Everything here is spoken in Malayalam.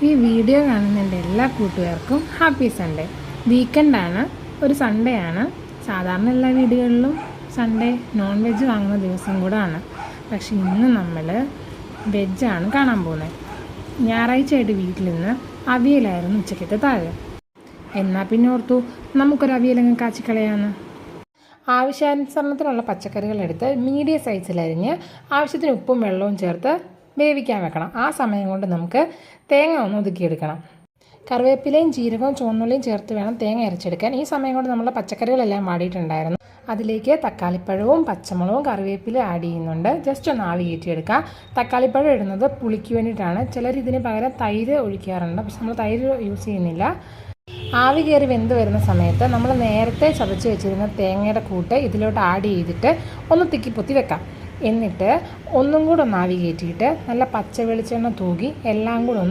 ഈ വീഡിയോ കാണുന്ന എൻ്റെ എല്ലാ കൂട്ടുകാർക്കും ഹാപ്പി സൺഡേ. വീക്കെൻഡാണ്, ഒരു സൺഡേ ആണ്. സാധാരണ എല്ലാ വീടുകളിലും സൺഡേ നോൺ വെജ് വാങ്ങുന്ന ദിവസം കൂടെ ആണ്. പക്ഷെ ഇന്ന് നമ്മൾ വെജാണ് കാണാൻ പോകുന്നത്. ഞായറാഴ്ചയായിട്ട് വീട്ടിൽ നിന്ന് അവിയലായിരുന്നു ഉച്ചക്കത്തെ താഴെ. എന്നാൽ പിന്നെ ഓർത്തു നമുക്കൊരു അവിയലങ്ങ് കാച്ചിക്കളയാന്ന്. ആവശ്യാനുസരണത്തിനുള്ള പച്ചക്കറികളെടുത്ത് മീഡിയം സൈസിലരിഞ്ഞ് ആവശ്യത്തിന് ഉപ്പും വെള്ളവും ചേർത്ത് വേവിക്കാൻ വെക്കണം. ആ സമയം കൊണ്ട് നമുക്ക് തേങ്ങ ഒന്ന് ഒതുക്കിയെടുക്കണം. കറിവേപ്പിലയും ജീരകവും ചുവന്നുള്ളിയും ചേർത്ത് വേണം തേങ്ങ അരച്ചെടുക്കാൻ. ഈ സമയം കൊണ്ട് നമ്മൾ പച്ചക്കറികളെല്ലാം വാടിയിട്ടുണ്ടായിരുന്നു. അതിലേക്ക് തക്കാളിപ്പഴവും പച്ചമുളകും കറിവേപ്പില ആഡ് ചെയ്യുന്നുണ്ട്. ജസ്റ്റ് ഒന്ന് ആവി കയറ്റിയെടുക്കുക. തക്കാളിപ്പഴം ഇടുന്നത് പുളിക്ക് വേണ്ടിയിട്ടാണ്. ചിലർ ഇതിന് പകരം തൈര് ഒഴിക്കാറുണ്ട്, പക്ഷെ നമ്മൾ തൈര് യൂസ് ചെയ്യുന്നില്ല. ആവി കയറി വെന്ത് വരുന്ന സമയത്ത് നമ്മൾ നേരത്തെ ചതച്ച് വെച്ചിരുന്ന തേങ്ങയുടെ കൂട്ട് ഇതിലോട്ട് ആഡ് ചെയ്തിട്ട് ഒന്ന് തിക്കിപ്പൊത്തി വെക്കാം. എന്നിട്ട് ഒന്നും കൂടെ ഒന്ന് ആവി കയറ്റിയിട്ട് നല്ല പച്ച വെളിച്ചെണ്ണ തൂകി എല്ലാം കൂടെ ഒന്ന്